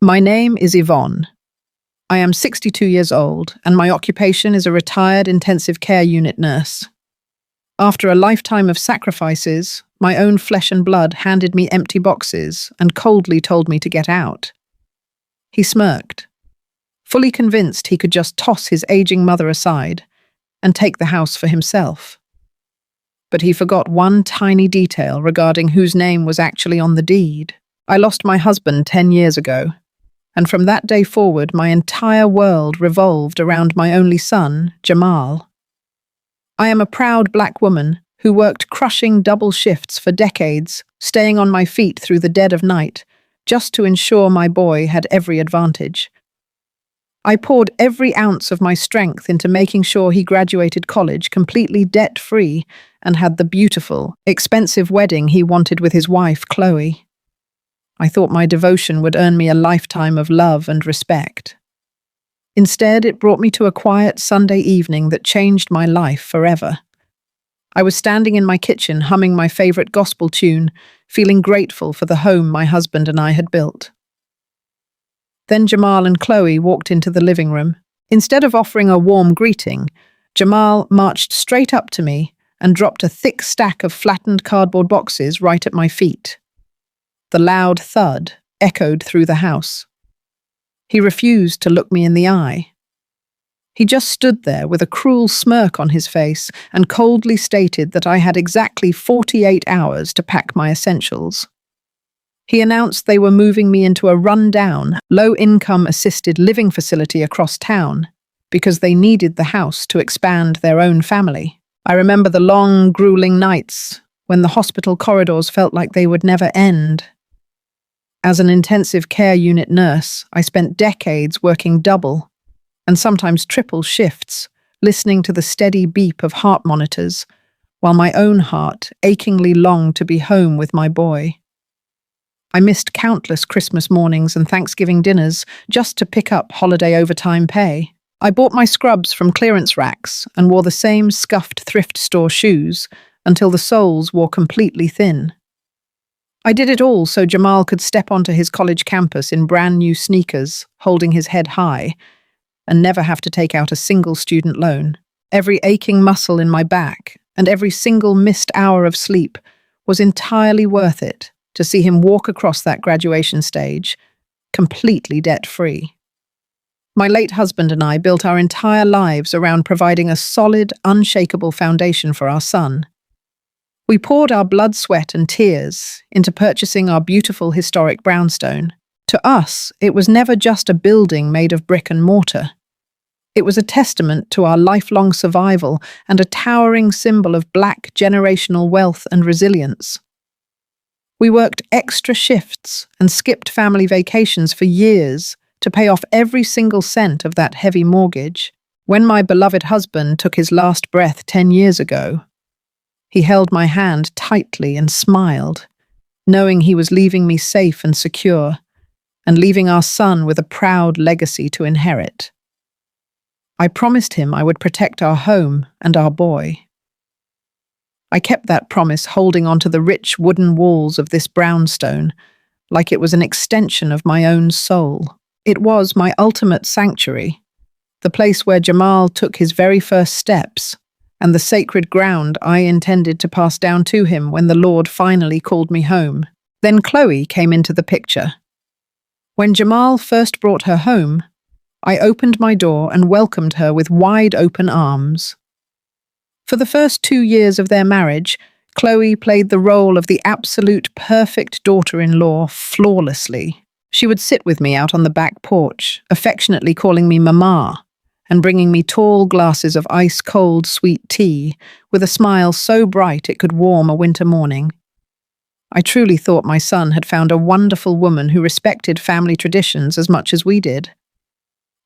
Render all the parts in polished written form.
My name is Yvonne. I am 62 years old, and my occupation is a retired intensive care unit nurse. After a lifetime of sacrifices, my own flesh and blood handed me empty boxes and coldly told me to get out. He smirked, fully convinced he could just toss his aging mother aside and take the house for himself. But he forgot one tiny detail regarding whose name was actually on the deed. I lost my husband 10 years ago, and from that day forward, my entire world revolved around my only son, Jamal. I am a proud black woman who worked crushing double shifts for decades, staying on my feet through the dead of night, just to ensure my boy had every advantage. I poured every ounce of my strength into making sure he graduated college completely debt-free and had the beautiful, expensive wedding he wanted with his wife, Chloe. I thought my devotion would earn me a lifetime of love and respect. Instead, it brought me to a quiet Sunday evening that changed my life forever. I was standing in my kitchen humming my favorite gospel tune, feeling grateful for the home my husband and I had built. Then Jamal and Chloe walked into the living room. Instead of offering a warm greeting, Jamal marched straight up to me and dropped a thick stack of flattened cardboard boxes right at my feet. The loud thud echoed through the house. He refused to look me in the eye. He just stood there with a cruel smirk on his face and coldly stated that I had exactly 48 hours to pack my essentials. He announced they were moving me into a run-down, low-income assisted living facility across town because they needed the house to expand their own family. I remember the long, grueling nights when the hospital corridors felt like they would never end. As an intensive care unit nurse, I spent decades working double and sometimes triple shifts, listening to the steady beep of heart monitors, while my own heart achingly longed to be home with my boy. I missed countless Christmas mornings and Thanksgiving dinners just to pick up holiday overtime pay. I bought my scrubs from clearance racks and wore the same scuffed thrift store shoes until the soles wore completely thin. I did it all so Jamal could step onto his college campus in brand new sneakers, holding his head high, and never have to take out a single student loan. Every aching muscle in my back and every single missed hour of sleep was entirely worth it to see him walk across that graduation stage, completely debt-free. My late husband and I built our entire lives around providing a solid, unshakable foundation for our son. We poured our blood, sweat, and tears into purchasing our beautiful historic brownstone. To us, it was never just a building made of brick and mortar. It was a testament to our lifelong survival and a towering symbol of Black generational wealth and resilience. We worked extra shifts and skipped family vacations for years to pay off every single cent of that heavy mortgage. When my beloved husband took his last breath 10 years ago, he held my hand tightly and smiled, knowing he was leaving me safe and secure, and leaving our son with a proud legacy to inherit. I promised him I would protect our home and our boy. I kept that promise, holding onto the rich wooden walls of this brownstone like it was an extension of my own soul. It was my ultimate sanctuary, the place where Jamal took his very first steps, and the sacred ground I intended to pass down to him when the Lord finally called me home. Then Chloe came into the picture. When Jamal first brought her home, I opened my door and welcomed her with wide open arms. For the first 2 years of their marriage, Chloe played the role of the absolute perfect daughter-in-law flawlessly. She would sit with me out on the back porch, affectionately calling me Mama, and bringing me tall glasses of ice-cold sweet tea with a smile so bright it could warm a winter morning. I truly thought my son had found a wonderful woman who respected family traditions as much as we did.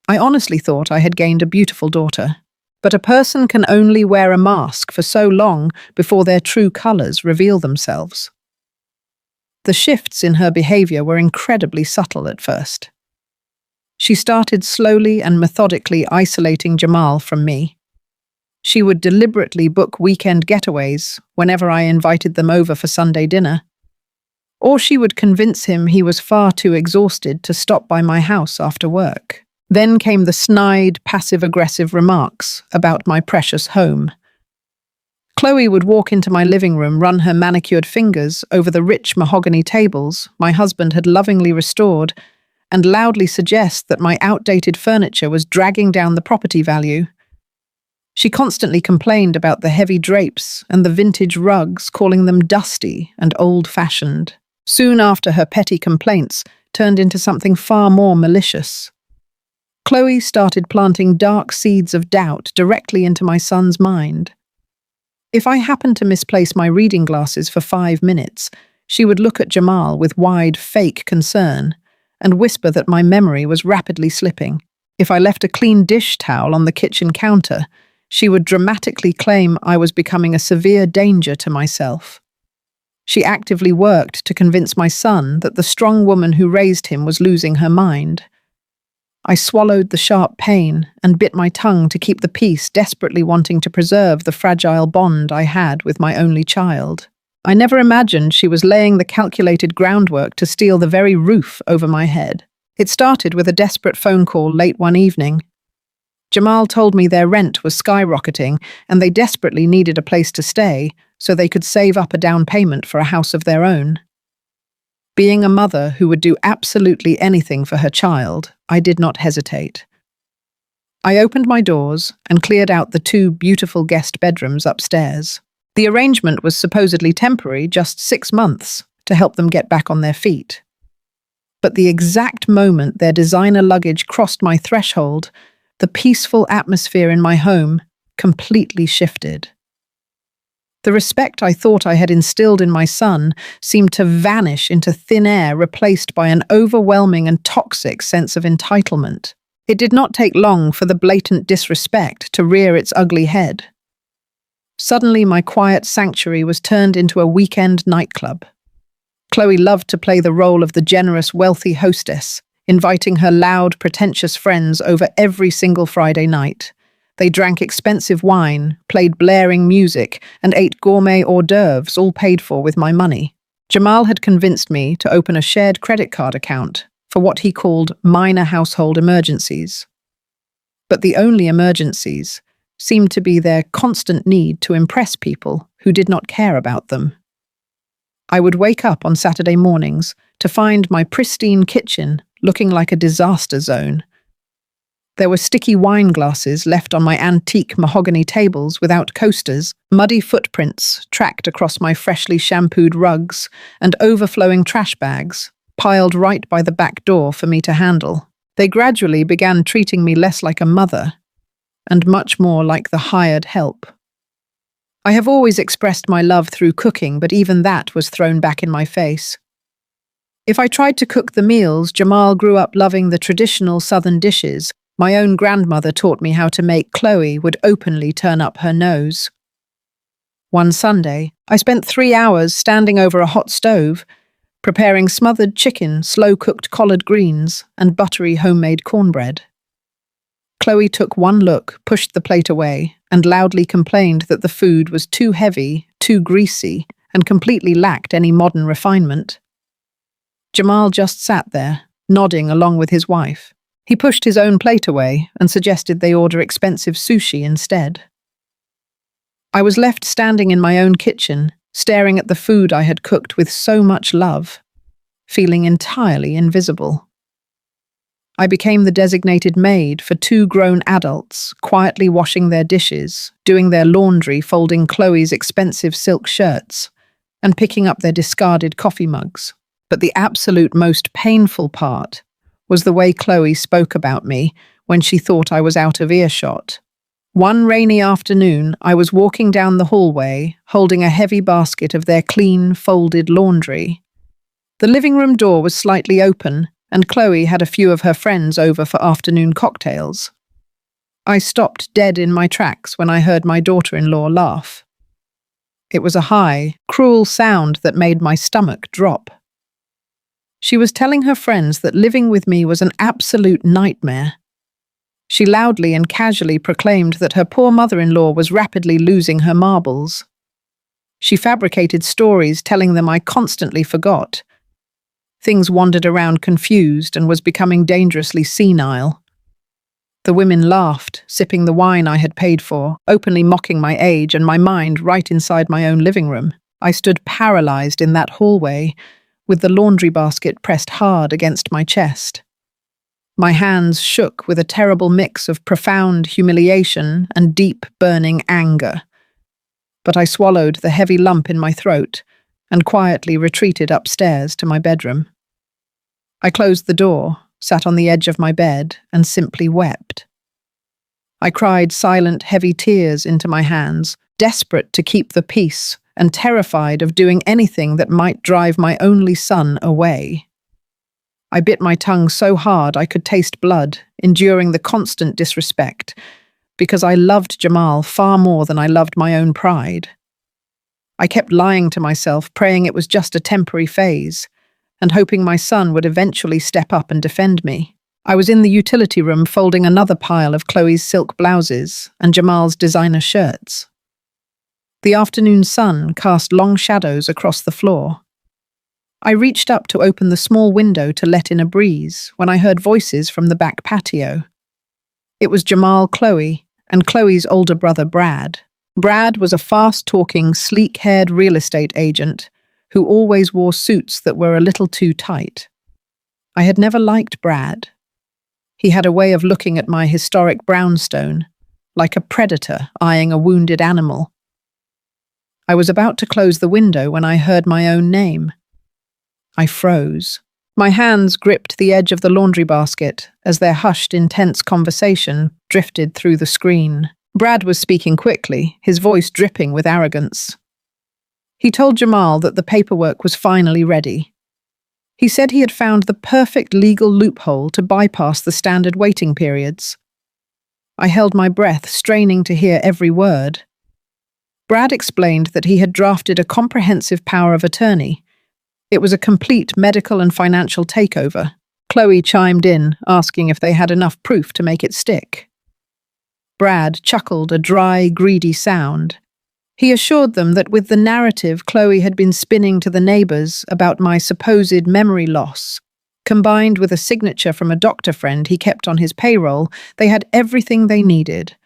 I honestly thought I had gained a beautiful daughter. But a person can only wear a mask for so long before their true colors reveal themselves. The shifts in her behavior were incredibly subtle at first. She started slowly and methodically isolating Jamal from me. She would deliberately book weekend getaways whenever I invited them over for Sunday dinner. Or she would convince him he was far too exhausted to stop by my house after work. Then came the snide, passive-aggressive remarks about my precious home. Chloe would walk into my living room, run her manicured fingers over the rich mahogany tables my husband had lovingly restored, and loudly suggest that my outdated furniture was dragging down the property value. She constantly complained about the heavy drapes and the vintage rugs, calling them dusty and old-fashioned. Soon after, her petty complaints turned into something far more malicious. Chloe started planting dark seeds of doubt directly into my son's mind. If I happened to misplace my reading glasses for 5 minutes, she would look at Jamal with wide, fake concern and whisper that my memory was rapidly slipping. If I left a clean dish towel on the kitchen counter, she would dramatically claim I was becoming a severe danger to myself. She actively worked to convince my son that the strong woman who raised him was losing her mind. I swallowed the sharp pain and bit my tongue to keep the peace, desperately wanting to preserve the fragile bond I had with my only child. I never imagined she was laying the calculated groundwork to steal the very roof over my head. It started with a desperate phone call late one evening. Jamal told me their rent was skyrocketing and they desperately needed a place to stay so they could save up a down payment for a house of their own. Being a mother who would do absolutely anything for her child, I did not hesitate. I opened my doors and cleared out the 2 beautiful guest bedrooms upstairs. The arrangement was supposedly temporary, just 6 months, to help them get back on their feet. But the exact moment their designer luggage crossed my threshold, the peaceful atmosphere in my home completely shifted. The respect I thought I had instilled in my son seemed to vanish into thin air, replaced by an overwhelming and toxic sense of entitlement. It did not take long for the blatant disrespect to rear its ugly head. Suddenly, my quiet sanctuary was turned into a weekend nightclub. Chloe loved to play the role of the generous, wealthy hostess, inviting her loud, pretentious friends over every single Friday night. They drank expensive wine, played blaring music, and ate gourmet hors d'oeuvres, all paid for with my money. Jamal had convinced me to open a shared credit card account for what he called minor household emergencies. But the only emergencies seemed to be their constant need to impress people who did not care about them. I would wake up on Saturday mornings to find my pristine kitchen looking like a disaster zone. There were sticky wine glasses left on my antique mahogany tables without coasters, muddy footprints tracked across my freshly shampooed rugs, and overflowing trash bags piled right by the back door for me to handle. They gradually began treating me less like a mother and much more like the hired help. I have always expressed my love through cooking, but even that was thrown back in my face. If I tried to cook the meals, Jamal grew up loving the traditional southern dishes my own grandmother taught me how to make. Chloe would openly turn up her nose. One Sunday, I spent 3 hours standing over a hot stove, preparing smothered chicken, slow-cooked collard greens, and buttery homemade cornbread. Chloe took one look, pushed the plate away, and loudly complained that the food was too heavy, too greasy, and completely lacked any modern refinement. Jamal just sat there, nodding along with his wife. He pushed his own plate away and suggested they order expensive sushi instead. I was left standing in my own kitchen, staring at the food I had cooked with so much love, feeling entirely invisible. I became the designated maid for 2 grown adults, quietly washing their dishes, doing their laundry, folding Chloe's expensive silk shirts, and picking up their discarded coffee mugs. But the absolute most painful part was the way Chloe spoke about me when she thought I was out of earshot. One rainy afternoon, I was walking down the hallway, holding a heavy basket of their clean, folded laundry. The living room door was slightly open, and Chloe had a few of her friends over for afternoon cocktails. I stopped dead in my tracks when I heard my daughter-in-law laugh. It was a high, cruel sound that made my stomach drop. She was telling her friends that living with me was an absolute nightmare. She loudly and casually proclaimed that her poor mother-in-law was rapidly losing her marbles. She fabricated stories telling them I constantly forgot, Things wandered around confused and was becoming dangerously senile. The women laughed, sipping the wine I had paid for, openly mocking my age and my mind right inside my own living room. I stood paralyzed in that hallway, with the laundry basket pressed hard against my chest. My hands shook with a terrible mix of profound humiliation and deep, burning anger. But I swallowed the heavy lump in my throat and quietly retreated upstairs to my bedroom. I closed the door, sat on the edge of my bed, and simply wept. I cried silent, heavy tears into my hands, desperate to keep the peace and terrified of doing anything that might drive my only son away. I bit my tongue so hard I could taste blood, enduring the constant disrespect, because I loved Jamal far more than I loved my own pride. I kept lying to myself, praying it was just a temporary phase, and hoping my son would eventually step up and defend me. I was in the utility room folding another pile of Chloe's silk blouses and Jamal's designer shirts. The afternoon sun cast long shadows across the floor. I reached up to open the small window to let in a breeze when I heard voices from the back patio. It was Jamal, Chloe, and Chloe's older brother, Brad. Brad was a fast-talking, sleek-haired real estate agent who always wore suits that were a little too tight. I had never liked Brad. He had a way of looking at my historic brownstone, like a predator eyeing a wounded animal. I was about to close the window when I heard my own name. I froze. My hands gripped the edge of the laundry basket as their hushed, intense conversation drifted through the screen. Brad was speaking quickly, his voice dripping with arrogance. He told Jamal that the paperwork was finally ready. He said he had found the perfect legal loophole to bypass the standard waiting periods. I held my breath, straining to hear every word. Brad explained that he had drafted a comprehensive power of attorney. It was a complete medical and financial takeover. Chloe chimed in, asking if they had enough proof to make it stick. Brad chuckled a dry, greedy sound. He assured them that with the narrative Chloe had been spinning to the neighbors about my supposed memory loss, combined with a signature from a doctor friend he kept on his payroll, they had everything they needed.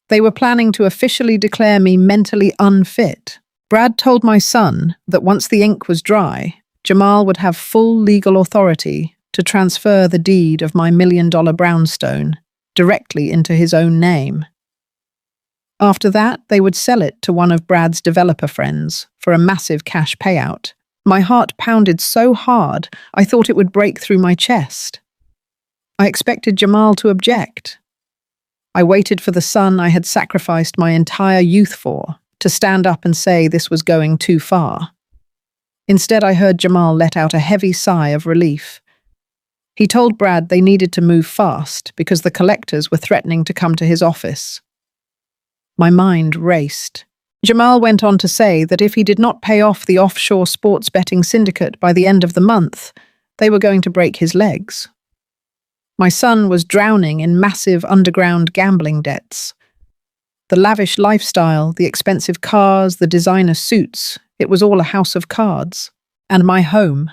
They were planning to officially declare me mentally unfit. Brad told my son that once the ink was dry, Jamal would have full legal authority to transfer the deed of my $1 million brownstone directly into his own name. After that, they would sell it to one of Brad's developer friends for a massive cash payout. My heart pounded so hard, I thought it would break through my chest. I expected Jamal to object. I waited for the son I had sacrificed my entire youth for to stand up and say this was going too far. Instead, I heard Jamal let out a heavy sigh of relief. He told Brad they needed to move fast because the collectors were threatening to come to his office. My mind raced. Jamal went on to say that if he did not pay off the offshore sports betting syndicate by the end of the month, they were going to break his legs. My son was drowning in massive underground gambling debts. The lavish lifestyle, the expensive cars, the designer suits, it was all a house of cards. And my home.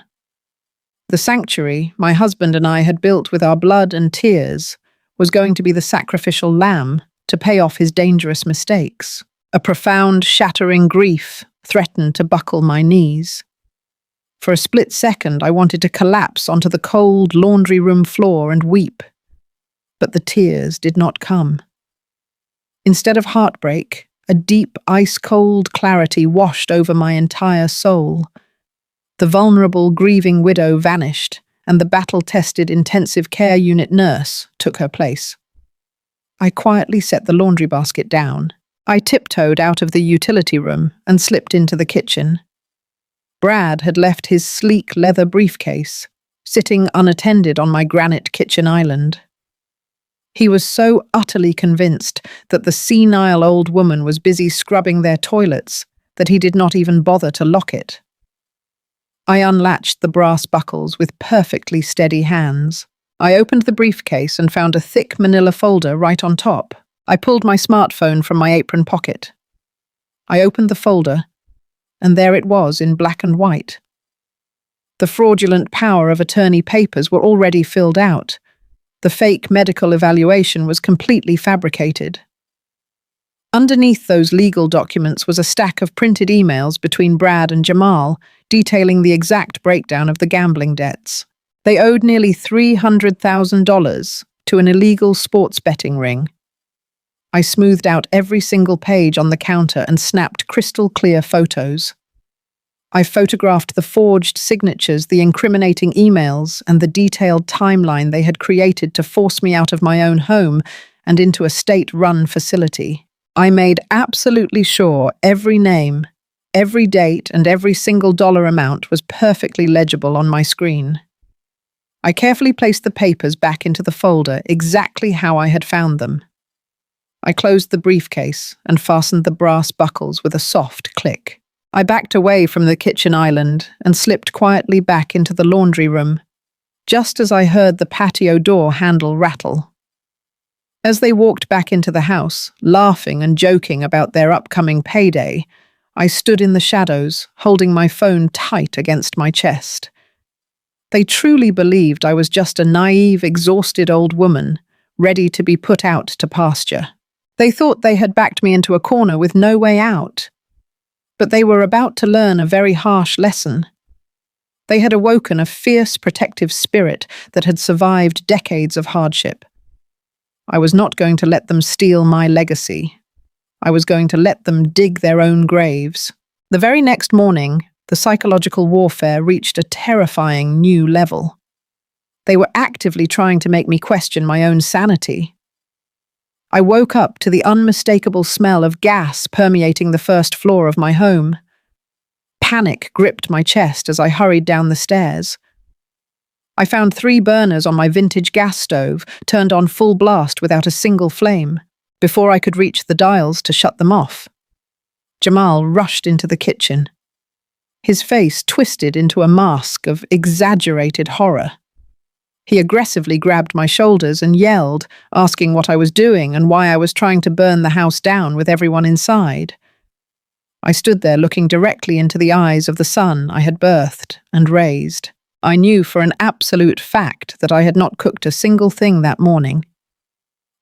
The sanctuary my husband and I had built with our blood and tears was going to be the sacrificial lamb to pay off his dangerous mistakes. A profound, shattering grief threatened to buckle my knees. For a split second, I wanted to collapse onto the cold laundry room floor and weep. But the tears did not come. Instead of heartbreak, a deep, ice-cold clarity washed over my entire soul. The vulnerable, grieving widow vanished, and the battle-tested intensive care unit nurse took her place. I quietly set the laundry basket down. I tiptoed out of the utility room and slipped into the kitchen. Brad had left his sleek leather briefcase, sitting unattended on my granite kitchen island. He was so utterly convinced that the senile old woman was busy scrubbing their toilets that he did not even bother to lock it. I unlatched the brass buckles with perfectly steady hands. I opened the briefcase and found a thick manila folder right on top. I pulled my smartphone from my apron pocket. I opened the folder, and there it was in black and white. The fraudulent power of attorney papers were already filled out. The fake medical evaluation was completely fabricated. Underneath those legal documents was a stack of printed emails between Brad and Jamal, detailing the exact breakdown of the gambling debts. They owed nearly $300,000 to an illegal sports betting ring. I smoothed out every single page on the counter and snapped crystal clear photos. I photographed the forged signatures, the incriminating emails, and the detailed timeline they had created to force me out of my own home and into a state-run facility. I made absolutely sure every name, every date, and every single dollar amount was perfectly legible on my screen. I carefully placed the papers back into the folder exactly how I had found them. I closed the briefcase and fastened the brass buckles with a soft click. I backed away from the kitchen island and slipped quietly back into the laundry room, just as I heard the patio door handle rattle. As they walked back into the house, laughing and joking about their upcoming payday, I stood in the shadows, holding my phone tight against my chest. They truly believed I was just a naive, exhausted old woman, ready to be put out to pasture. They thought they had backed me into a corner with no way out. But they were about to learn a very harsh lesson. They had awoken a fierce, protective spirit that had survived decades of hardship. I was not going to let them steal my legacy. I was going to let them dig their own graves. The very next morning, the psychological warfare reached a terrifying new level. They were actively trying to make me question my own sanity. I woke up to the unmistakable smell of gas permeating the first floor of my home. Panic gripped my chest as I hurried down the stairs. I found 3 burners on my vintage gas stove, turned on full blast without a single flame, before I could reach the dials to shut them off. Jamal rushed into the kitchen. His face twisted into a mask of exaggerated horror. He aggressively grabbed my shoulders and yelled, asking what I was doing and why I was trying to burn the house down with everyone inside. I stood there looking directly into the eyes of the son I had birthed and raised. I knew for an absolute fact that I had not cooked a single thing that morning.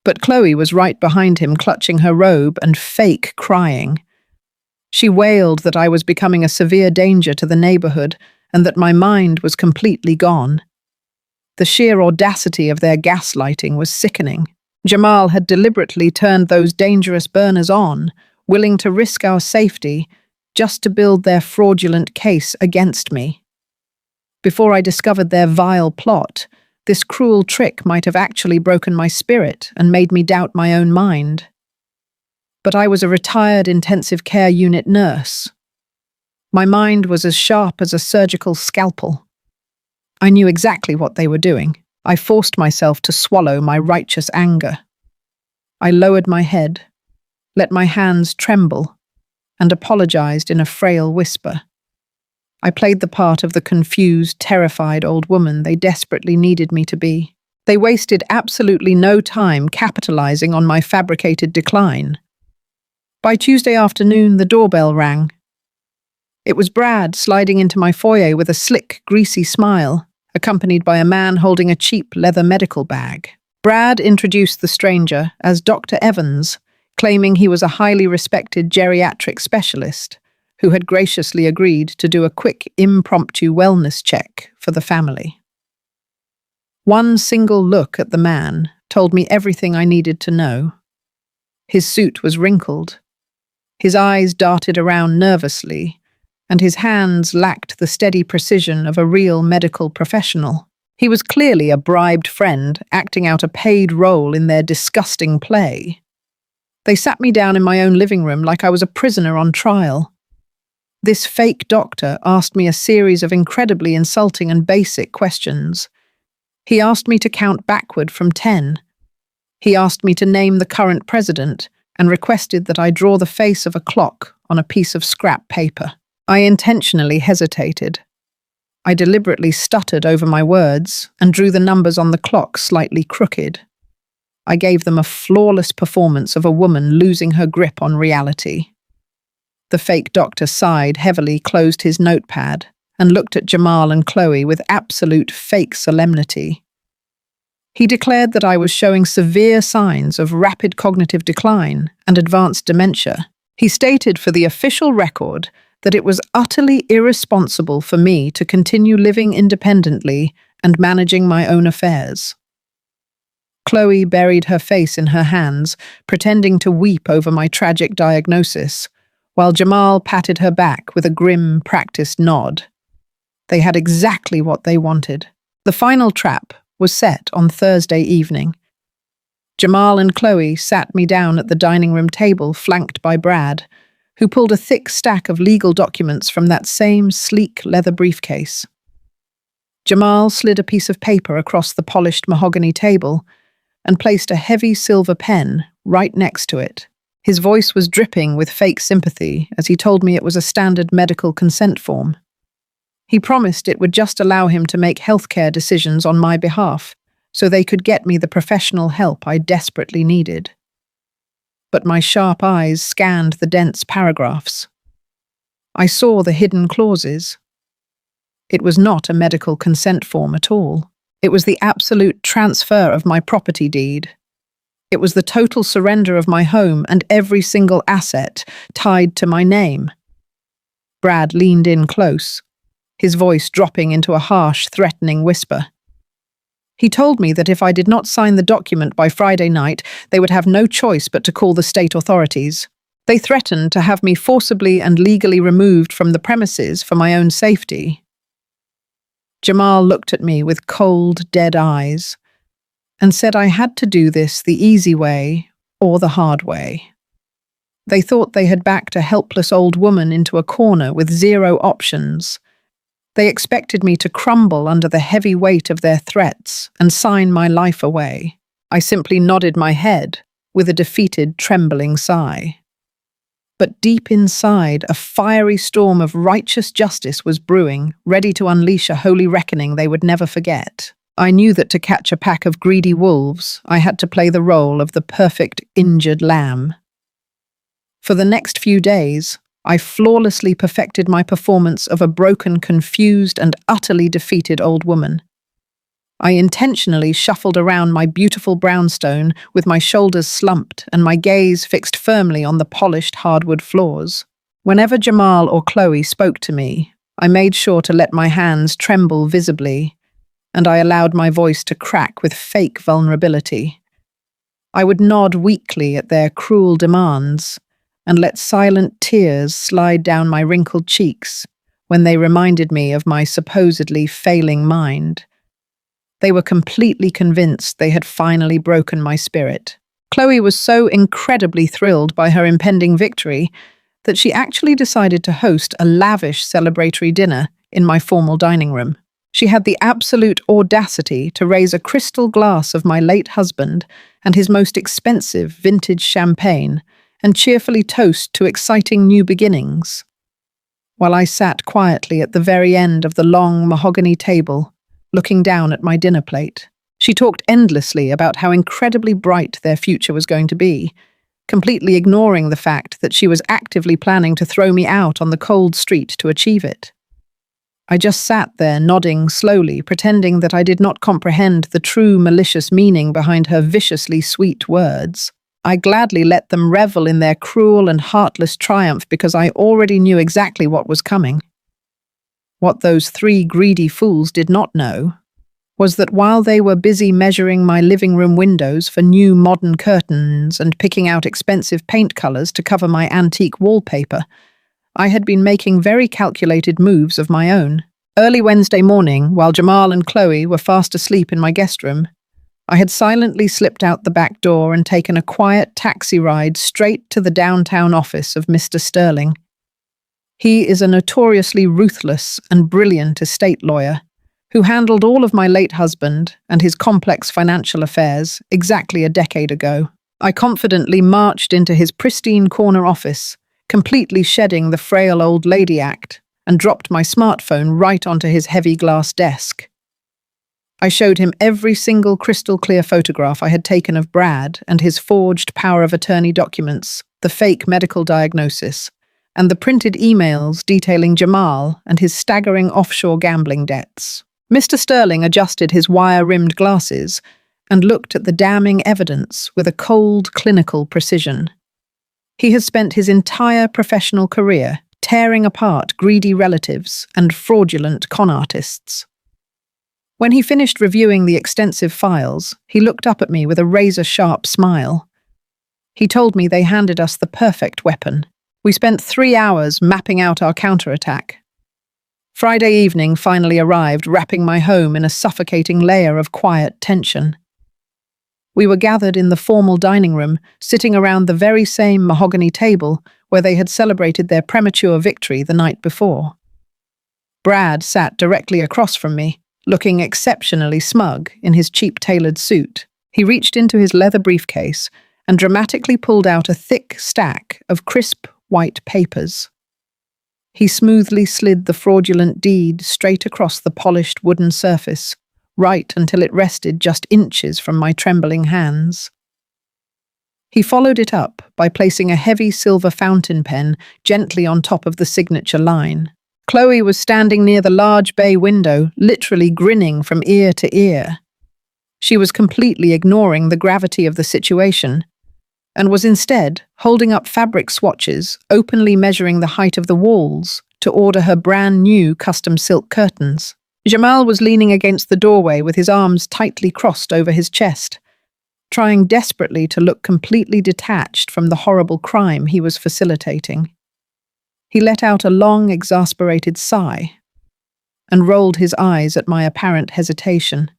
But Chloe was right behind him, clutching her robe and fake crying. She wailed that I was becoming a severe danger to the neighborhood and that my mind was completely gone. The sheer audacity of their gaslighting was sickening. Jamal had deliberately turned those dangerous burners on, willing to risk our safety just to build their fraudulent case against me. Before I discovered their vile plot, this cruel trick might have actually broken my spirit and made me doubt my own mind. But I was a retired intensive care unit nurse. My mind was as sharp as a surgical scalpel. I knew exactly what they were doing. I forced myself to swallow my righteous anger. I lowered my head, let my hands tremble, and apologized in a frail whisper. I played the part of the confused, terrified old woman they desperately needed me to be. They wasted absolutely no time capitalizing on my fabricated decline. By Tuesday afternoon, the doorbell rang. It was Brad sliding into my foyer with a slick, greasy smile, accompanied by a man holding a cheap leather medical bag. Brad introduced the stranger as Dr. Evans, claiming he was a highly respected geriatric specialist who had graciously agreed to do a quick, impromptu wellness check for the family. One single look at the man told me everything I needed to know. His suit was wrinkled. His eyes darted around nervously, and his hands lacked the steady precision of a real medical professional. He was clearly a bribed friend acting out a paid role in their disgusting play. They sat me down in my own living room like I was a prisoner on trial. This fake doctor asked me a series of incredibly insulting and basic questions. He asked me to count backward from 10. He asked me to name the current president and requested that I draw the face of a clock on a piece of scrap paper. I intentionally hesitated. I deliberately stuttered over my words and drew the numbers on the clock slightly crooked. I gave them a flawless performance of a woman losing her grip on reality. The fake doctor sighed heavily, closed his notepad, and looked at Jamal and Chloe with absolute fake solemnity. He declared that I was showing severe signs of rapid cognitive decline and advanced dementia. He stated for the official record that it was utterly irresponsible for me to continue living independently and managing my own affairs. Chloe buried her face in her hands, pretending to weep over my tragic diagnosis, while Jamal patted her back with a grim, practiced nod. They had exactly what they wanted. The final trap was set on Thursday evening. Jamal and Chloe sat me down at the dining room table, flanked by Brad, who pulled a thick stack of legal documents from that same sleek leather briefcase. Jamal slid a piece of paper across the polished mahogany table and placed a heavy silver pen right next to it. His voice was dripping with fake sympathy as he told me it was a standard medical consent form. He promised it would just allow him to make healthcare decisions on my behalf, so they could get me the professional help I desperately needed. But my sharp eyes scanned the dense paragraphs. I saw the hidden clauses. It was not a medical consent form at all. It was the absolute transfer of my property deed. It was the total surrender of my home and every single asset tied to my name. Brad leaned in close, his voice dropping into a harsh, threatening whisper. He told me that if I did not sign the document by Friday night, they would have no choice but to call the state authorities. They threatened to have me forcibly and legally removed from the premises for my own safety. Jamal looked at me with cold, dead eyes and said I had to do this the easy way or the hard way. They thought they had backed a helpless old woman into a corner with zero options. They expected me to crumble under the heavy weight of their threats and sign my life away. I simply nodded my head with a defeated, trembling sigh. But deep inside, a fiery storm of righteous justice was brewing, ready to unleash a holy reckoning they would never forget. I knew that to catch a pack of greedy wolves, I had to play the role of the perfect injured lamb. For the next few days, I flawlessly perfected my performance of a broken, confused, and utterly defeated old woman. I intentionally shuffled around my beautiful brownstone with my shoulders slumped and my gaze fixed firmly on the polished hardwood floors. Whenever Jamal or Chloe spoke to me, I made sure to let my hands tremble visibly, and I allowed my voice to crack with fake vulnerability. I would nod weakly at their cruel demands and let silent tears slide down my wrinkled cheeks when they reminded me of my supposedly failing mind. They were completely convinced they had finally broken my spirit. Chloe was so incredibly thrilled by her impending victory that she actually decided to host a lavish celebratory dinner in my formal dining room. She had the absolute audacity to raise a crystal glass of my late husband and his most expensive vintage champagne and cheerfully toast to exciting new beginnings. While I sat quietly at the very end of the long mahogany table, looking down at my dinner plate, she talked endlessly about how incredibly bright their future was going to be, completely ignoring the fact that she was actively planning to throw me out on the cold street to achieve it. I just sat there nodding slowly, pretending that I did not comprehend the true malicious meaning behind her viciously sweet words. I gladly let them revel in their cruel and heartless triumph because I already knew exactly what was coming. What those three greedy fools did not know was that while they were busy measuring my living room windows for new modern curtains and picking out expensive paint colors to cover my antique wallpaper, I had been making very calculated moves of my own. Early Wednesday morning, while Jamal and Chloe were fast asleep in my guest room, I had silently slipped out the back door and taken a quiet taxi ride straight to the downtown office of Mr. Sterling. He is a notoriously ruthless and brilliant estate lawyer who handled all of my late husband and his complex financial affairs exactly a decade ago. I confidently marched into his pristine corner office, completely shedding the frail old lady act, and dropped my smartphone right onto his heavy glass desk. I showed him every single crystal-clear photograph I had taken of Brad and his forged power of attorney documents, the fake medical diagnosis, and the printed emails detailing Jamal and his staggering offshore gambling debts. Mr. Sterling adjusted his wire-rimmed glasses and looked at the damning evidence with a cold, clinical precision. He has spent his entire professional career tearing apart greedy relatives and fraudulent con artists. When he finished reviewing the extensive files, he looked up at me with a razor-sharp smile. He told me they handed us the perfect weapon. We spent 3 hours mapping out our counterattack. Friday evening finally arrived, wrapping my home in a suffocating layer of quiet tension. We were gathered in the formal dining room, sitting around the very same mahogany table where they had celebrated their premature victory the night before. Brad sat directly across from me, looking exceptionally smug in his cheap tailored suit. He reached into his leather briefcase and dramatically pulled out a thick stack of crisp white papers. He smoothly slid the fraudulent deed straight across the polished wooden surface, right until it rested just inches from my trembling hands. He followed it up by placing a heavy silver fountain pen gently on top of the signature line. Chloe was standing near the large bay window, literally grinning from ear to ear. She was completely ignoring the gravity of the situation, and was instead holding up fabric swatches, openly measuring the height of the walls to order her brand new custom silk curtains. Jamal was leaning against the doorway with his arms tightly crossed over his chest, trying desperately to look completely detached from the horrible crime he was facilitating. He let out a long, exasperated sigh and rolled his eyes at my apparent hesitation.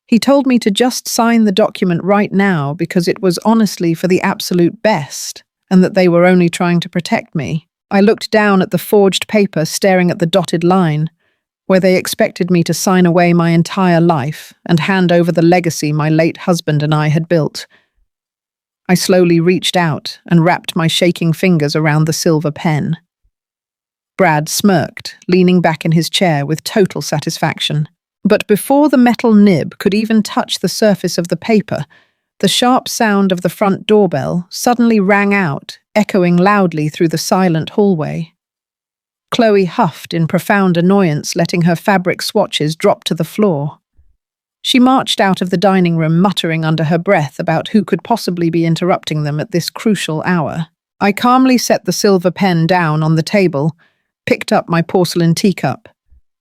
He told me to just sign the document right now because it was honestly for the absolute best and that they were only trying to protect me. I looked down at the forged paper, staring at the dotted line, where they expected me to sign away my entire life and hand over the legacy my late husband and I had built. I slowly reached out and wrapped my shaking fingers around the silver pen. Brad smirked, leaning back in his chair with total satisfaction. But before the metal nib could even touch the surface of the paper, the sharp sound of the front doorbell suddenly rang out, echoing loudly through the silent hallway. Chloe huffed in profound annoyance, letting her fabric swatches drop to the floor. She marched out of the dining room, muttering under her breath about who could possibly be interrupting them at this crucial hour. I calmly set the silver pen down on the table, picked up my porcelain teacup,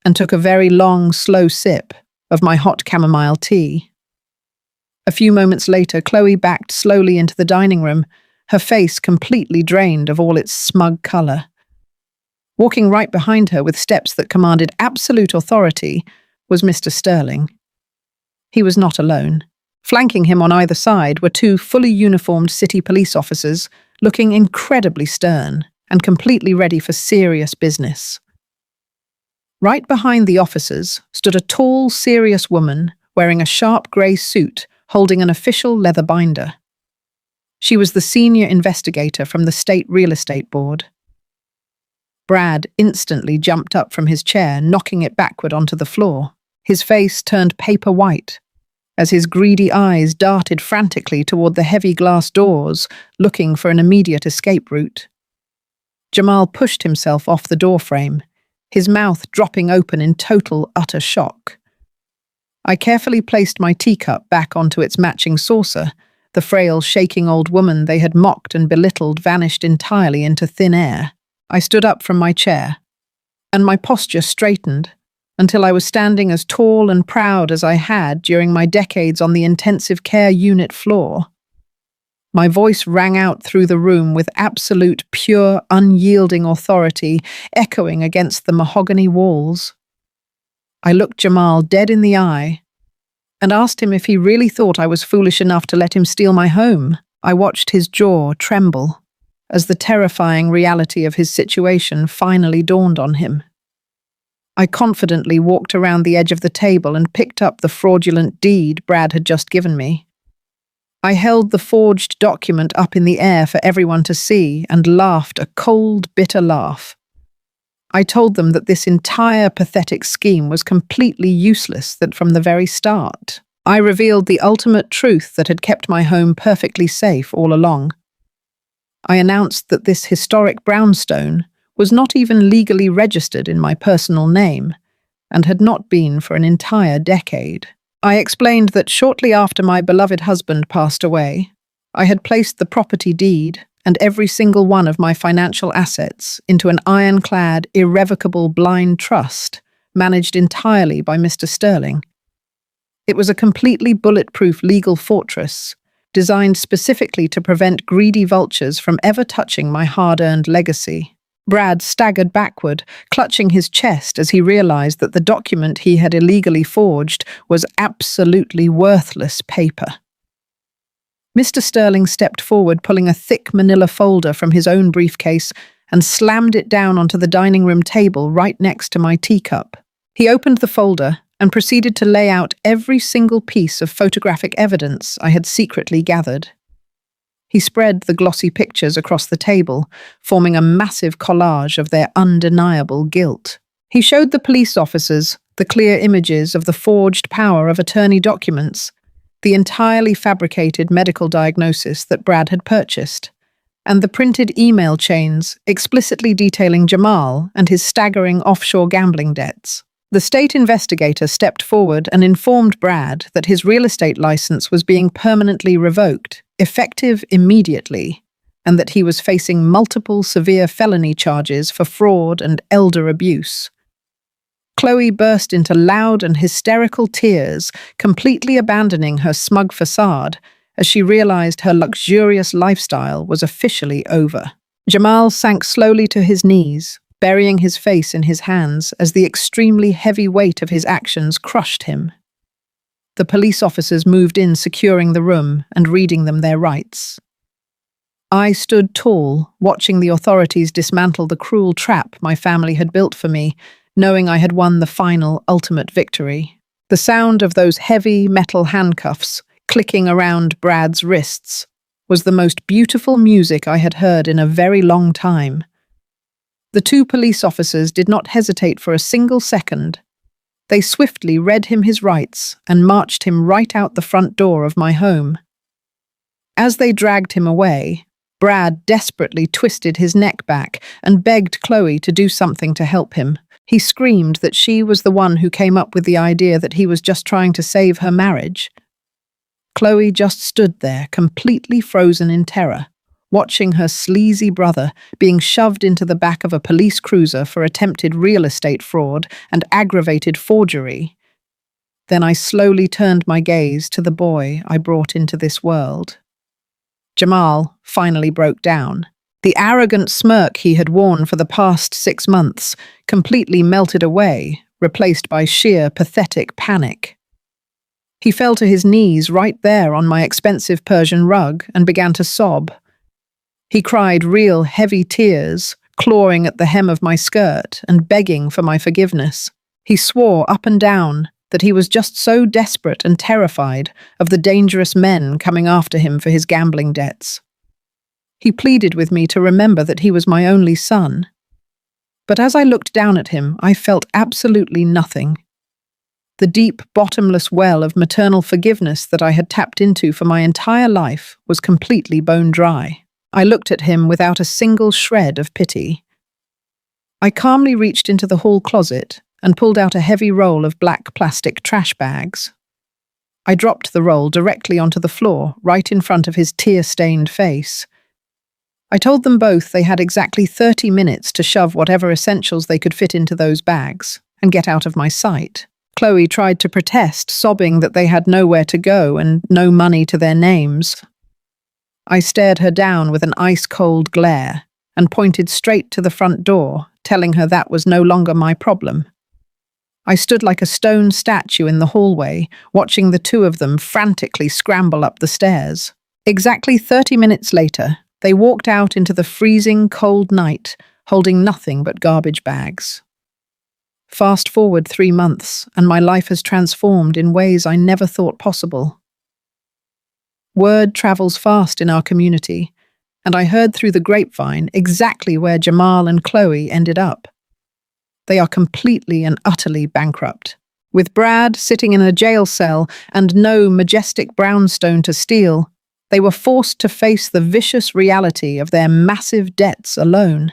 and took a very long, slow sip of my hot chamomile tea. A few moments later, Chloe backed slowly into the dining room, her face completely drained of all its smug colour. Walking right behind her with steps that commanded absolute authority was Mr. Sterling. He was not alone. Flanking him on either side were 2 fully uniformed city police officers, looking incredibly stern and completely ready for serious business. Right behind the officers stood a tall, serious woman wearing a sharp grey suit, holding an official leather binder. She was the senior investigator from the State Real Estate Board. Brad instantly jumped up from his chair, knocking it backward onto the floor. His face turned paper white as his greedy eyes darted frantically toward the heavy glass doors, looking for an immediate escape route. Jamal pushed himself off the doorframe, his mouth dropping open in total, utter shock. I carefully placed my teacup back onto its matching saucer. The frail, shaking old woman they had mocked and belittled vanished entirely into thin air. I stood up from my chair, and my posture straightened until I was standing as tall and proud as I had during my decades on the intensive care unit floor. My voice rang out through the room with absolute, pure, unyielding authority, echoing against the mahogany walls. I looked Jamal dead in the eye and asked him if he really thought I was foolish enough to let him steal my home. I watched his jaw tremble as the terrifying reality of his situation finally dawned on him. I confidently walked around the edge of the table and picked up the fraudulent deed Brad had just given me. I held the forged document up in the air for everyone to see and laughed a cold, bitter laugh. I told them that this entire pathetic scheme was completely useless, that from the very start, I revealed the ultimate truth that had kept my home perfectly safe all along. I announced that this historic brownstone was not even legally registered in my personal name and had not been for an entire decade. I explained that shortly after my beloved husband passed away, I had placed the property deed and every single one of my financial assets into an ironclad, irrevocable blind trust managed entirely by Mr. Sterling. It was a completely bulletproof legal fortress, designed specifically to prevent greedy vultures from ever touching my hard-earned legacy. Brad staggered backward, clutching his chest as he realized that the document he had illegally forged was absolutely worthless paper. Mr. Sterling stepped forward, pulling a thick manila folder from his own briefcase and slammed it down onto the dining room table right next to my teacup. He opened the folder and proceeded to lay out every single piece of photographic evidence I had secretly gathered. He spread the glossy pictures across the table, forming a massive collage of their undeniable guilt. He showed the police officers the clear images of the forged power of attorney documents, the entirely fabricated medical diagnosis that Brad had purchased, and the printed email chains explicitly detailing Jamal and his staggering offshore gambling debts. The state investigator stepped forward and informed Brad that his real estate license was being permanently revoked, effective immediately, and that he was facing multiple severe felony charges for fraud and elder abuse. Chloe burst into loud and hysterical tears, completely abandoning her smug facade as she realized her luxurious lifestyle was officially over. Jamal sank slowly to his knees, burying his face in his hands as the extremely heavy weight of his actions crushed him. The police officers moved in, securing the room and reading them their rights. I stood tall, watching the authorities dismantle the cruel trap my family had built for me, knowing I had won the final, ultimate victory. The sound of those heavy metal handcuffs clicking around Brad's wrists was the most beautiful music I had heard in a very long time. The two police officers did not hesitate for a single second. They swiftly read him his rights and marched him right out the front door of my home. As they dragged him away, Brad desperately twisted his neck back and begged Chloe to do something to help him. He screamed that she was the one who came up with the idea that he was just trying to save her marriage. Chloe just stood there, completely frozen in terror, watching her sleazy brother being shoved into the back of a police cruiser for attempted real estate fraud and aggravated forgery. Then I slowly turned my gaze to the boy I brought into this world. Jamal finally broke down. The arrogant smirk he had worn for the past 6 months completely melted away, replaced by sheer, pathetic panic. He fell to his knees right there on my expensive Persian rug and began to sob. He cried real heavy tears, clawing at the hem of my skirt and begging for my forgiveness. He swore up and down that he was just so desperate and terrified of the dangerous men coming after him for his gambling debts. He pleaded with me to remember that he was my only son. But as I looked down at him, I felt absolutely nothing. The deep, bottomless well of maternal forgiveness that I had tapped into for my entire life was completely bone dry. I looked at him without a single shred of pity. I calmly reached into the hall closet and pulled out a heavy roll of black plastic trash bags. I dropped the roll directly onto the floor, right in front of his tear-stained face. I told them both they had exactly 30 minutes to shove whatever essentials they could fit into those bags and get out of my sight. Chloe tried to protest, sobbing that they had nowhere to go and no money to their names. I stared her down with an ice-cold glare and pointed straight to the front door, telling her that was no longer my problem. I stood like a stone statue in the hallway, watching the two of them frantically scramble up the stairs. Exactly 30 minutes later, they walked out into the freezing, cold night, holding nothing but garbage bags. Fast forward 3 months, and my life has transformed in ways I never thought possible. Word travels fast in our community, and I heard through the grapevine exactly where Jamal and Chloe ended up. They are completely and utterly bankrupt, with Brad sitting in a jail cell and no majestic brownstone to steal. They were forced to face the vicious reality of their massive debts alone.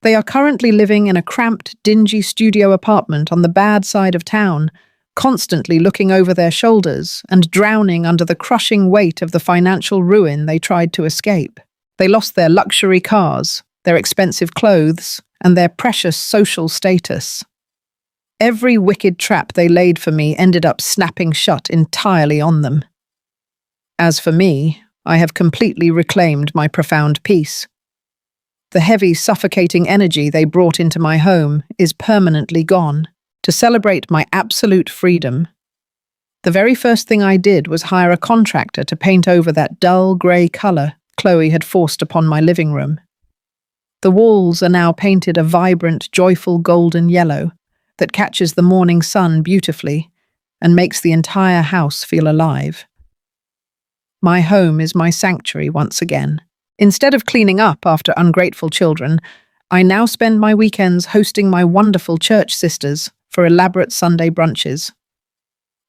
They are currently living in a cramped, dingy studio apartment on the bad side of town, constantly looking over their shoulders and drowning under the crushing weight of the financial ruin they tried to escape. They lost their luxury cars, their expensive clothes, and their precious social status. Every wicked trap they laid for me ended up snapping shut entirely on them. As for me, I have completely reclaimed my profound peace. The heavy, suffocating energy they brought into my home is permanently gone. To celebrate my absolute freedom, the very first thing I did was hire a contractor to paint over that dull grey colour Chloe had forced upon my living room. The walls are now painted a vibrant, joyful golden yellow that catches the morning sun beautifully and makes the entire house feel alive. My home is my sanctuary once again. Instead of cleaning up after ungrateful children, I now spend my weekends hosting my wonderful church sisters for elaborate Sunday brunches.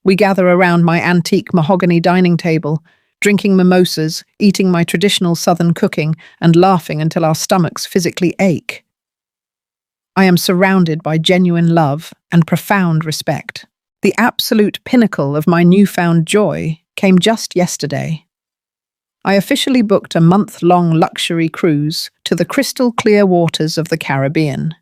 We gather around my antique mahogany dining table, drinking mimosas, eating my traditional Southern cooking, and laughing until our stomachs physically ache. I am surrounded by genuine love and profound respect. The absolute pinnacle of my newfound joy came just yesterday. I officially booked a month-long luxury cruise to the crystal-clear waters of the Caribbean.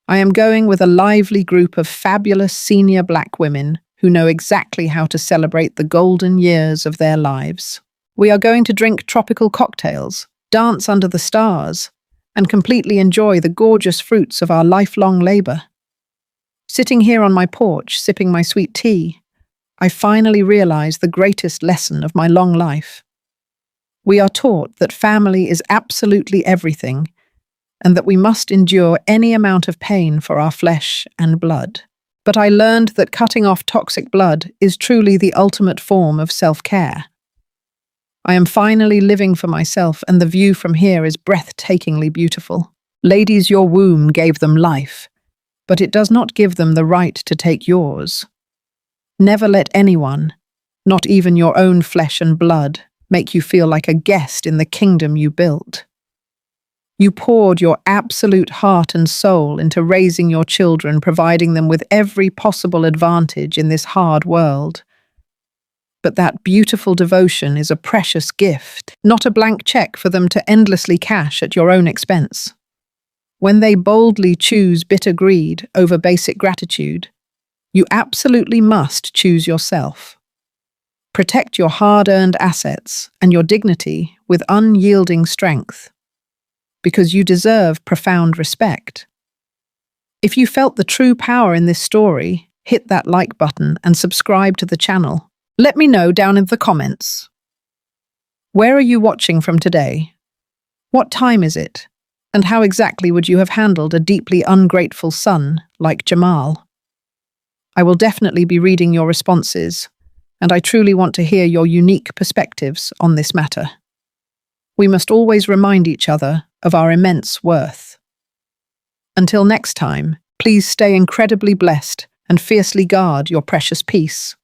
I am going with a lively group of fabulous senior black women who know exactly how to celebrate the golden years of their lives. We are going to drink tropical cocktails, dance under the stars, and completely enjoy the gorgeous fruits of our lifelong labor. Sitting here on my porch, sipping my sweet tea, I finally realize the greatest lesson of my long life. We are taught that family is absolutely everything, and that we must endure any amount of pain for our flesh and blood. But I learned that cutting off toxic blood is truly the ultimate form of self-care. I am finally living for myself, and the view from here is breathtakingly beautiful. Ladies, your womb gave them life, but it does not give them the right to take yours. Never let anyone, not even your own flesh and blood, make you feel like a guest in the kingdom you built. You poured your absolute heart and soul into raising your children, providing them with every possible advantage in this hard world. But that beautiful devotion is a precious gift, not a blank check for them to endlessly cash at your own expense. When they boldly choose bitter greed over basic gratitude, you absolutely must choose yourself. Protect your hard-earned assets and your dignity with unyielding strength, because you deserve profound respect. If you felt the true power in this story, hit that like button and subscribe to the channel. Let me know down in the comments. Where are you watching from today? What time is it? And how exactly would you have handled a deeply ungrateful son like Jamal? I will definitely be reading your responses, and I truly want to hear your unique perspectives on this matter. We must always remind each other of our immense worth. Until next time, please stay incredibly blessed and fiercely guard your precious peace.